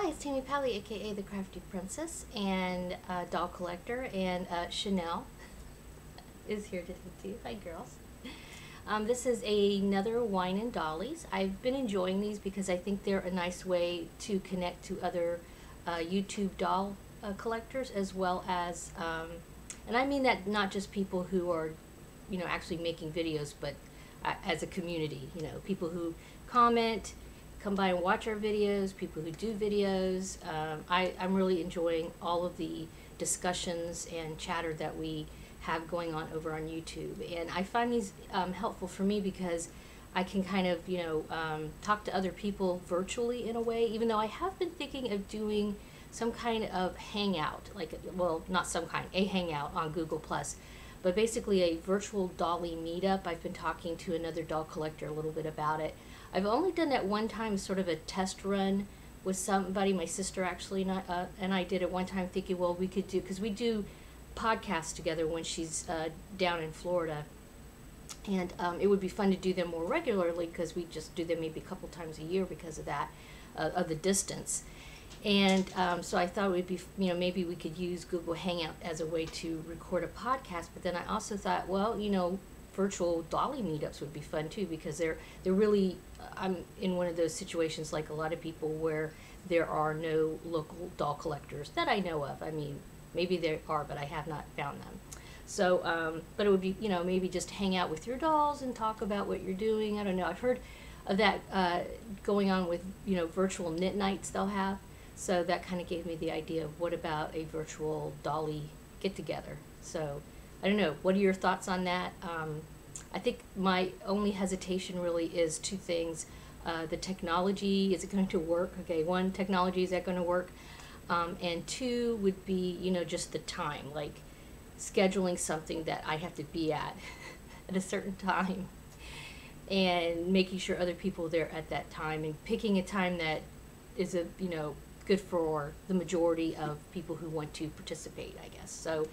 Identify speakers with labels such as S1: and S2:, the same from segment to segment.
S1: Hi, it's Tammy Pally, aka the Crafty Princess, and doll collector, and Chanel is here today too. Hi, girls. This is another wine and dollies. I've been enjoying these because I think they're a nice way to connect to other YouTube doll collectors, as well as, and I mean that not just people who are, actually making videos, but as a community. People who comment, come by and watch our videos, people who do videos. I'm really enjoying all of the discussions and chatter that we have going on over on YouTube. And I find these helpful for me because I can kind of, talk to other people virtually in a way, even though I have been thinking of doing some kind of hangout, not some kind, a hangout on Google+, but basically a virtual dolly meetup. I've been talking to another doll collector a little bit about it. I've only done that one time, sort of a test run with somebody, my sister actually, and I did it one time thinking, well, we could do, because we do podcasts together when she's down in Florida, and it would be fun to do them more regularly because we just do them maybe a couple times a year because of that, of the distance. And so I thought it would be, maybe we could use Google Hangout as a way to record a podcast, but then I also thought, well, virtual dolly meetups would be fun too, because they're really, I'm in one of those situations like a lot of people where there are no local doll collectors that I know of. I mean, maybe there are, but I have not found them. So, but it would be, maybe just hang out with your dolls and talk about what you're doing. I don't know. I've heard of that going on with, virtual knit nights they'll have. So that kind of gave me the idea of what about a virtual dolly get-together. So I don't know. What are your thoughts on that? I think my only hesitation really is two things. The technology, is it going to work? Okay, one, technology, is that going to work? And two would be, just the time, like scheduling something that I have to be at a certain time and making sure other people are there at that time and picking a time that is good for the majority of people who want to participate, I guess. So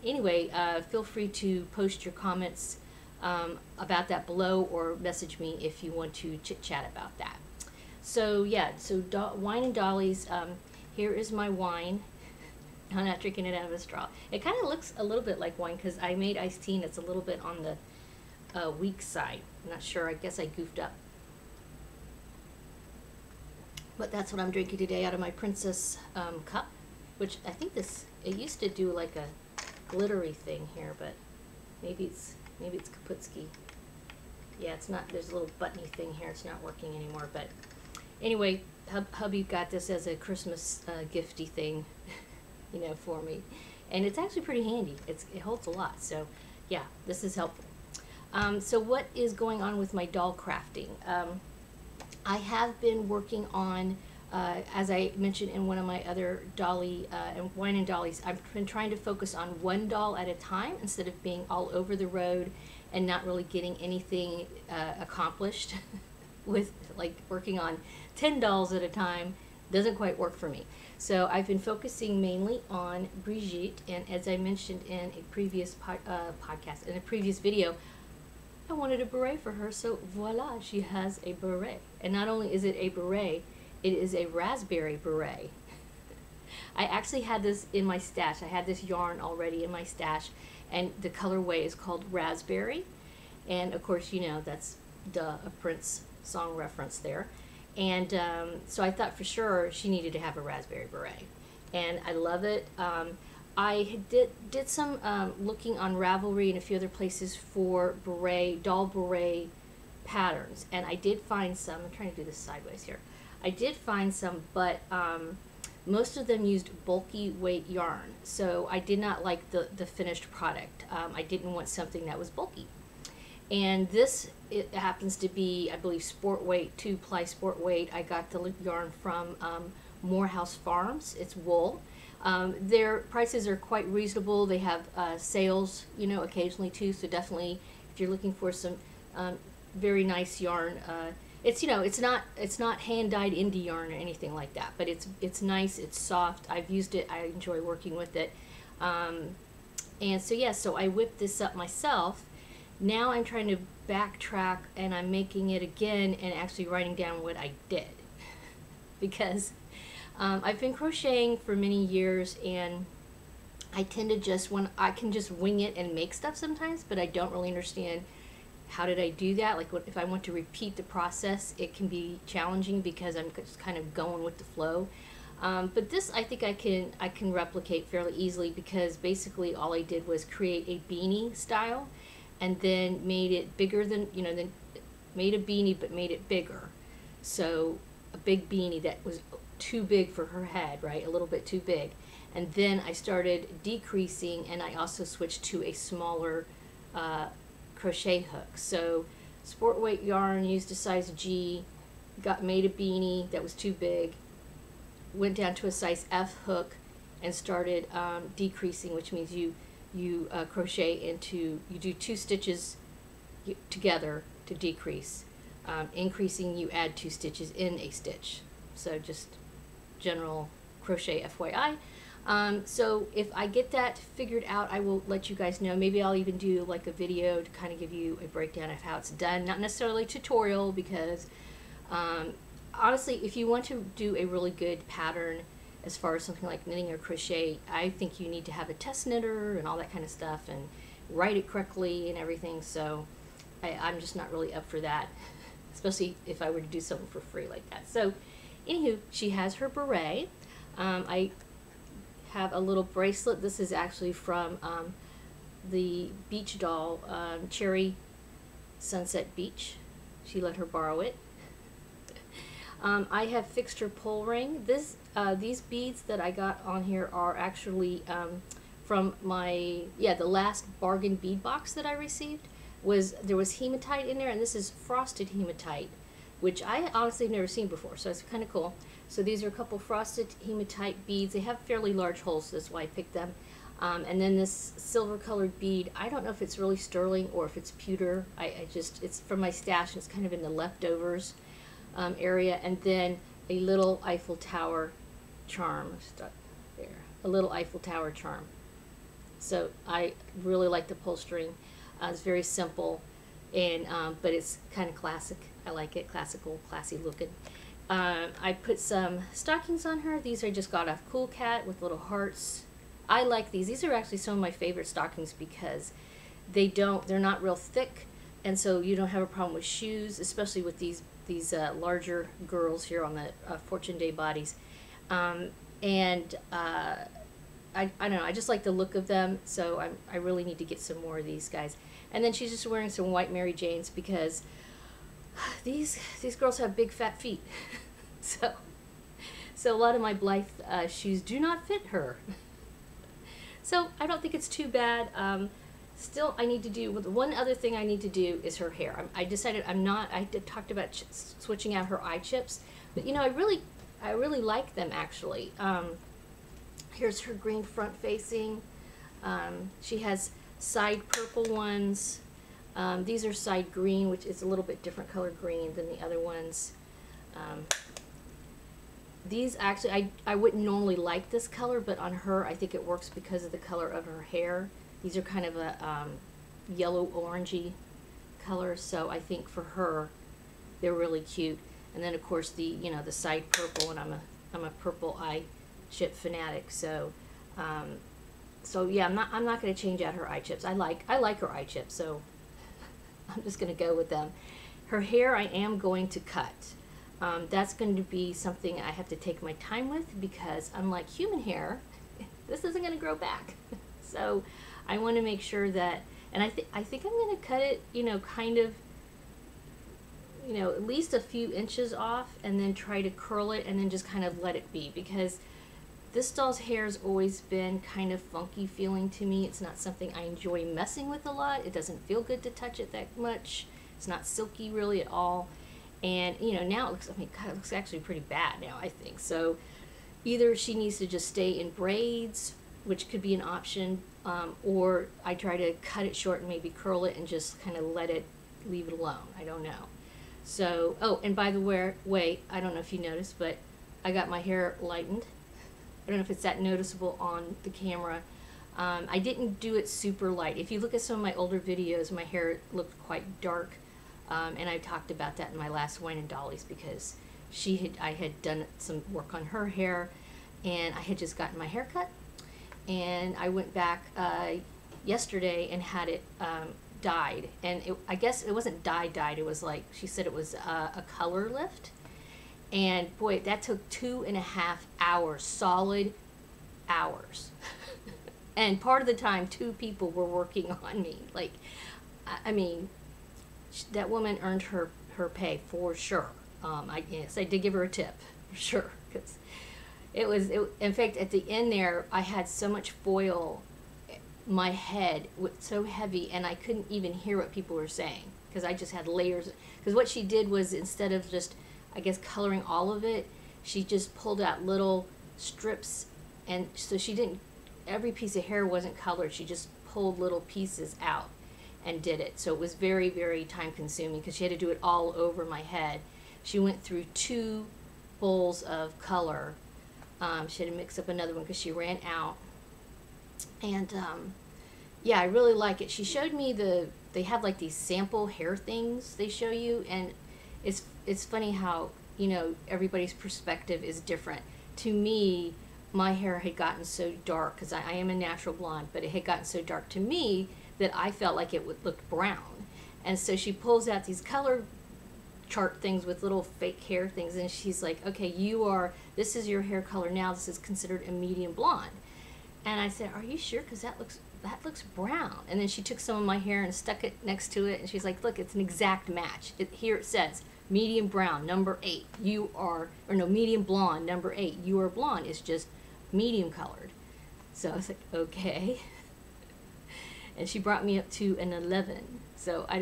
S1: anyway, feel free to post your comments about that below, or message me if you want to chit chat about that. So yeah, so wine and dollies. Here is my wine. I'm not drinking it out of a straw. It kind of looks a little bit like wine because I made iced tea and it's a little bit on the weak side. I'm not sure. I guess I goofed up. But that's what I'm drinking today out of my Princess cup, which I think it used to do like a glittery thing here, but maybe it's Kaputski. Yeah, it's not. There's a little buttony thing here. It's not working anymore. But anyway, hubby got this as a Christmas gifty thing, for me, and it's actually pretty handy. It holds a lot. So yeah, this is helpful. So what is going on with my doll crafting? I have been working on, as I mentioned in one of my other dolly and wine and dollies, I've been trying to focus on one doll at a time instead of being all over the road and not really getting anything accomplished with like working on 10 dolls at a time. Doesn't quite work for me. So I've been focusing mainly on Brigitte, and as I mentioned in a previous podcast, in a previous video, I wanted a beret for her, so voila, she has a beret. And not only is it a beret, it is a raspberry beret. I actually had this in my stash. I had this yarn already in my stash, and the colorway is called Raspberry. And of course, that's a Prince song reference there. And so I thought for sure she needed to have a raspberry beret. And I love it. I did some looking on Ravelry and a few other places for doll beret patterns, and I did find some. I'm trying to do this sideways here. I did find some, but most of them used bulky weight yarn, so I did not like the finished product. I didn't want something that was bulky. And this, it happens to be, I believe, sport weight, 2-ply sport weight. I got the yarn from Morehouse Farms. It's wool. Their prices are quite reasonable. They have sales, occasionally too. So definitely, if you're looking for some very nice yarn, it's it's not hand dyed indie yarn or anything like that. But it's nice. It's soft. I've used it. I enjoy working with it. And so yeah, so I whipped this up myself. Now I'm trying to backtrack, and I'm making it again and actually writing down what I did because I've been crocheting for many years, and I tend to just, when I can just wing it and make stuff sometimes, but I don't really understand how did I do that. Like if I want to repeat the process, it can be challenging because I'm just kind of going with the flow. But this, I think I can replicate fairly easily, because basically all I did was create a beanie style, and then made it bigger than, then made a beanie but made it bigger. So a big beanie that was too big for her head, right? A little bit too big. And then I started decreasing, and I also switched to a smaller crochet hook. So sport weight yarn, used a size G, made a beanie that was too big, went down to a size F hook, and started decreasing, which means you crochet into, you do 2 stitches together to decrease. Increasing, you add 2 stitches in a stitch. So just general crochet FYI. So if I get that figured out, I will let you guys know. Maybe I'll even do like a video to kind of give you a breakdown of how it's done. Not necessarily a tutorial, because honestly, if you want to do a really good pattern as far as something like knitting or crochet, I think you need to have a test knitter and all that kind of stuff, and write it correctly and everything. So I'm just not really up for that, especially if I were to do something for free like that. So anywho, she has her beret. I have a little bracelet. This is actually from the beach doll, Cherry Sunset Beach. She let her borrow it. I have fixed her pull ring. These beads that I got on here are actually from my, the last bargain bead box that I received. There was hematite in there, and this is frosted hematite, which I honestly have never seen before, so it's kind of cool. So these are a couple frosted hematite beads. They have fairly large holes, so that's why I picked them. And then this silver colored bead, I don't know if it's really sterling or if it's pewter. It's from my stash, and it's kind of in the leftovers area. And then a little Eiffel Tower charm stuck there, a little Eiffel Tower charm. So I really like the pull string. It's very simple, and but it's kind of classic. I like it, classical, classy looking. I put some stockings on her. These I just got off Cool Cat with little hearts. I like these. These are actually some of my favorite stockings, because they're not real thick, and so you don't have a problem with shoes, especially with these larger girls here on the Fortune Day bodies. I don't know, I just like the look of them, so I really need to get some more of these guys. And then she's just wearing some white Mary Janes, because these girls have big fat feet. so a lot of my Blythe shoes do not fit her. So I don't think it's too bad. Still, I need to do, one other thing I need to do is her hair. I decided I talked about switching out her eye chips, but I really like them, actually. Here's her green front facing. She has side purple ones. These are side green, which is a little bit different color green than the other ones. These actually, I wouldn't normally like this color, but on her I think it works because of the color of her hair. These are kind of a yellow orangey color, so I think for her they're really cute. And then of course the the side purple, and I'm a purple eye chip fanatic, so yeah, I'm not going to change out her eye chips. I like her eye chips, so I'm just going to go with them. Her hair I am going to cut. That's going to be something I have to take my time with, because unlike human hair, this isn't going to grow back. So I want to make sure that, and I think I'm going to cut it, kind of, at least a few inches off, and then try to curl it, and then just kind of let it be, because this doll's hair has always been kind of funky feeling to me. It's not something I enjoy messing with a lot. It doesn't feel good to touch it that much. It's not silky really at all. And now it looks, God, it looks actually pretty bad now, I think. So either she needs to just stay in braids, which could be an option, or I try to cut it short and maybe curl it and just kind of leave it alone. I don't know. So, oh, and by the way, I don't know if you noticed, but I got my hair lightened. I don't know if it's that noticeable on the camera. I didn't do it super light. If you look at some of my older videos, my hair looked quite dark, and I talked about that in my last Wine and Dollies, because I had done some work on her hair, and I had just gotten my hair cut, and I went back yesterday and had it dyed, and I guess it wasn't dyed, it was like, she said it was a color lift, and boy, that took 2.5 hours, solid hours. And part of the time, 2 people were working on me. Like, I mean, that woman earned her pay for sure. Yes, I did give her a tip for sure, because in fact, at the end there, I had so much foil, my head was so heavy, and I couldn't even hear what people were saying, because I just had layers. Because what she did was, instead of just, I guess, coloring all of it, she just pulled out little strips, and so she didn't, every piece of hair wasn't colored, she just pulled little pieces out and did it. So it was very, very time consuming, because she had to do it all over my head. She went through 2 bowls of color. She had to mix up another one because she ran out. And yeah, I really like it. She showed me they have like these sample hair things they show you, and it's funny how, you know, everybody's perspective is different. To me, my hair had gotten so dark, because I am a natural blonde, but it had gotten so dark to me that I felt like it would look brown. And so she pulls out these color chart things with little fake hair things, and she's like, okay, this is your hair color now, this is considered a medium blonde. And I said, are you sure? Because that looks brown. And then she took some of my hair and stuck it next to it, and she's like, look, it's an exact match. Here it says medium brown, number 8. Medium blonde, number 8. You are blonde. It's just medium colored. So I was like, okay. And she brought me up to an 11. So I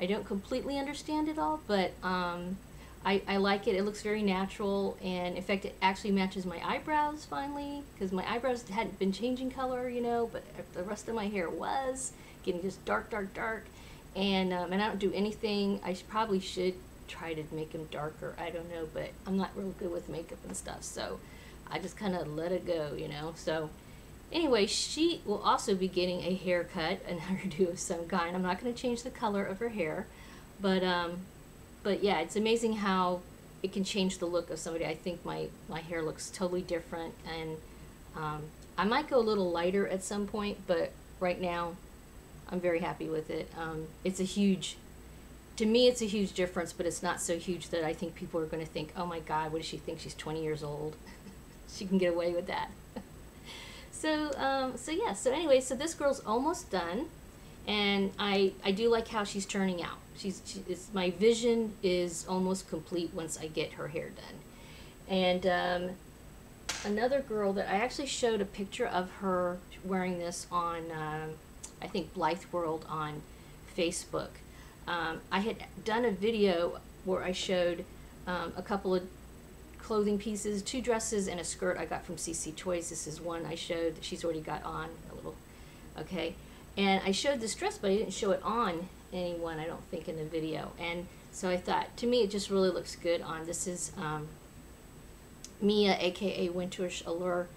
S1: don't completely understand it all, but I like it. It looks very natural, and in fact, it actually matches my eyebrows finally, because my eyebrows hadn't been changing color, you know, but the rest of my hair was getting just dark, dark, dark. And I don't do anything. I probably should try to make them darker. I don't know, but I'm not real good with makeup and stuff, so I just kind of let it go, you know. So anyway, she will also be getting a haircut, an hairdo of some kind. I'm not going to change the color of her hair, but yeah, it's amazing how it can change the look of somebody. I think my hair looks totally different, and I might go a little lighter at some point, but right now I'm very happy with it. To me it's a huge difference, but it's not so huge that I think people are going to think, oh my God, what does she think? She's 20 years old. She can get away with that. So yeah, so anyway, so this girl's almost done, and I do like how she's turning out. My vision is almost complete once I get her hair done. And another girl that I actually showed a picture of her wearing this on, I think Blythe World on Facebook. I had done a video where I showed a couple of clothing pieces, 2 dresses and a skirt I got from CC Toys. This is one I showed that she's already got on a little, okay. And I showed this dress, but I didn't show it on anyone, I don't think, in the video. And so I thought, to me, it just really looks good on. This is Mia, aka Winterish Allure,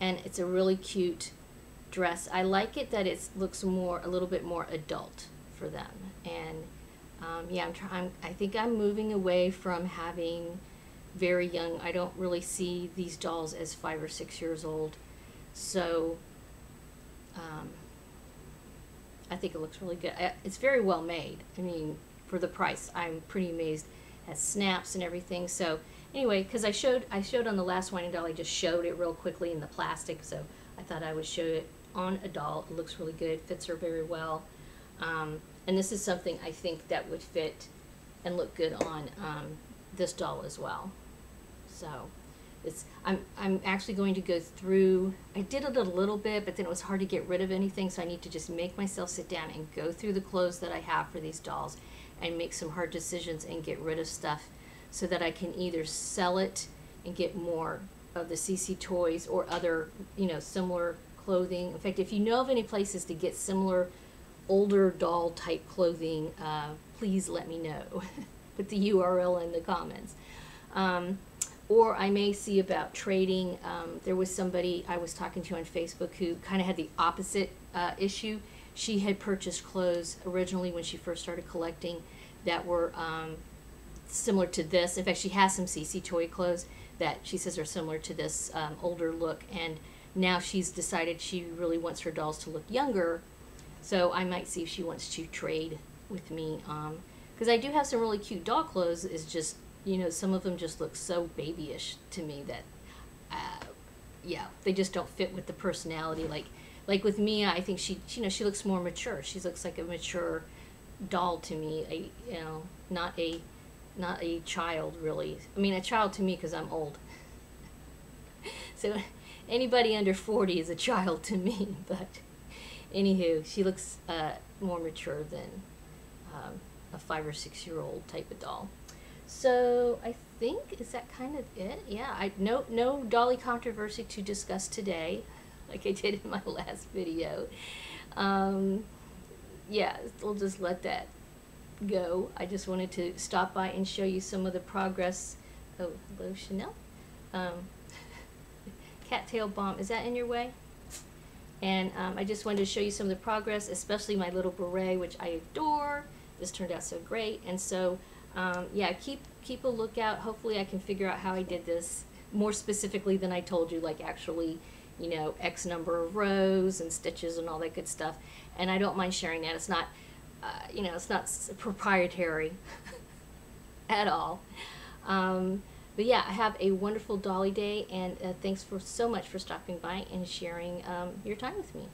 S1: and it's a really cute dress. I like it that it looks a little bit more adult for them. And yeah, I think I'm moving away from having very young. I don't really see these dolls as 5 or 6 years old. So I think it looks really good. It's very well made. I mean, for the price, I'm pretty amazed. It has snaps and everything. So anyway, because I showed on the last Wine and Doll, I just showed it real quickly in the plastic. So I thought I would show it on a doll. It looks really good. Fits her very well. And this is something I think that would fit and look good on this doll as well. So I'm actually going to go through, I did it a little bit, but then it was hard to get rid of anything, so I need to just make myself sit down and go through the clothes that I have for these dolls and make some hard decisions and get rid of stuff so that I can either sell it and get more of the CC Toys or other, you know, similar clothing. In fact, if you know of any places to get similar older doll type clothing, please let me know. Put the URL in the comments. Or I may see about trading. There was somebody I was talking to on Facebook who kind of had the opposite issue. She had purchased clothes originally when she first started collecting that were similar to this. In fact, she has some CC Toy clothes that she says are similar to this older look, and now she's decided she really wants her dolls to look younger, so I might see if she wants to trade with me, because I do have some really cute doll clothes. It's just, you know, some of them just look so babyish to me that, yeah, they just don't fit with the personality. Like with Mia, I think she, you know, she looks more mature. She looks like a mature doll to me, you know, not a child really. I mean, a child to me because I'm old. So anybody under 40 is a child to me. But anywho, she looks more mature than a 5 or 6 year old type of doll. So I think, is that kind of it? Yeah, no dolly controversy to discuss today, like I did in my last video. Yeah, we'll just let that go. I just wanted to stop by and show you some of the progress. Oh, hello, Chanel. Cattail Bomb, is that in your way? And I just wanted to show you some of the progress, especially my little beret, which I adore. This turned out so great. And so, yeah, keep a lookout. Hopefully I can figure out how I did this more specifically than I told you, like actually, you know, X number of rows and stitches and all that good stuff. And I don't mind sharing that. It's not, you know, it's not proprietary at all. But yeah, have a wonderful Dolly Day, and thanks so much for stopping by and sharing your time with me.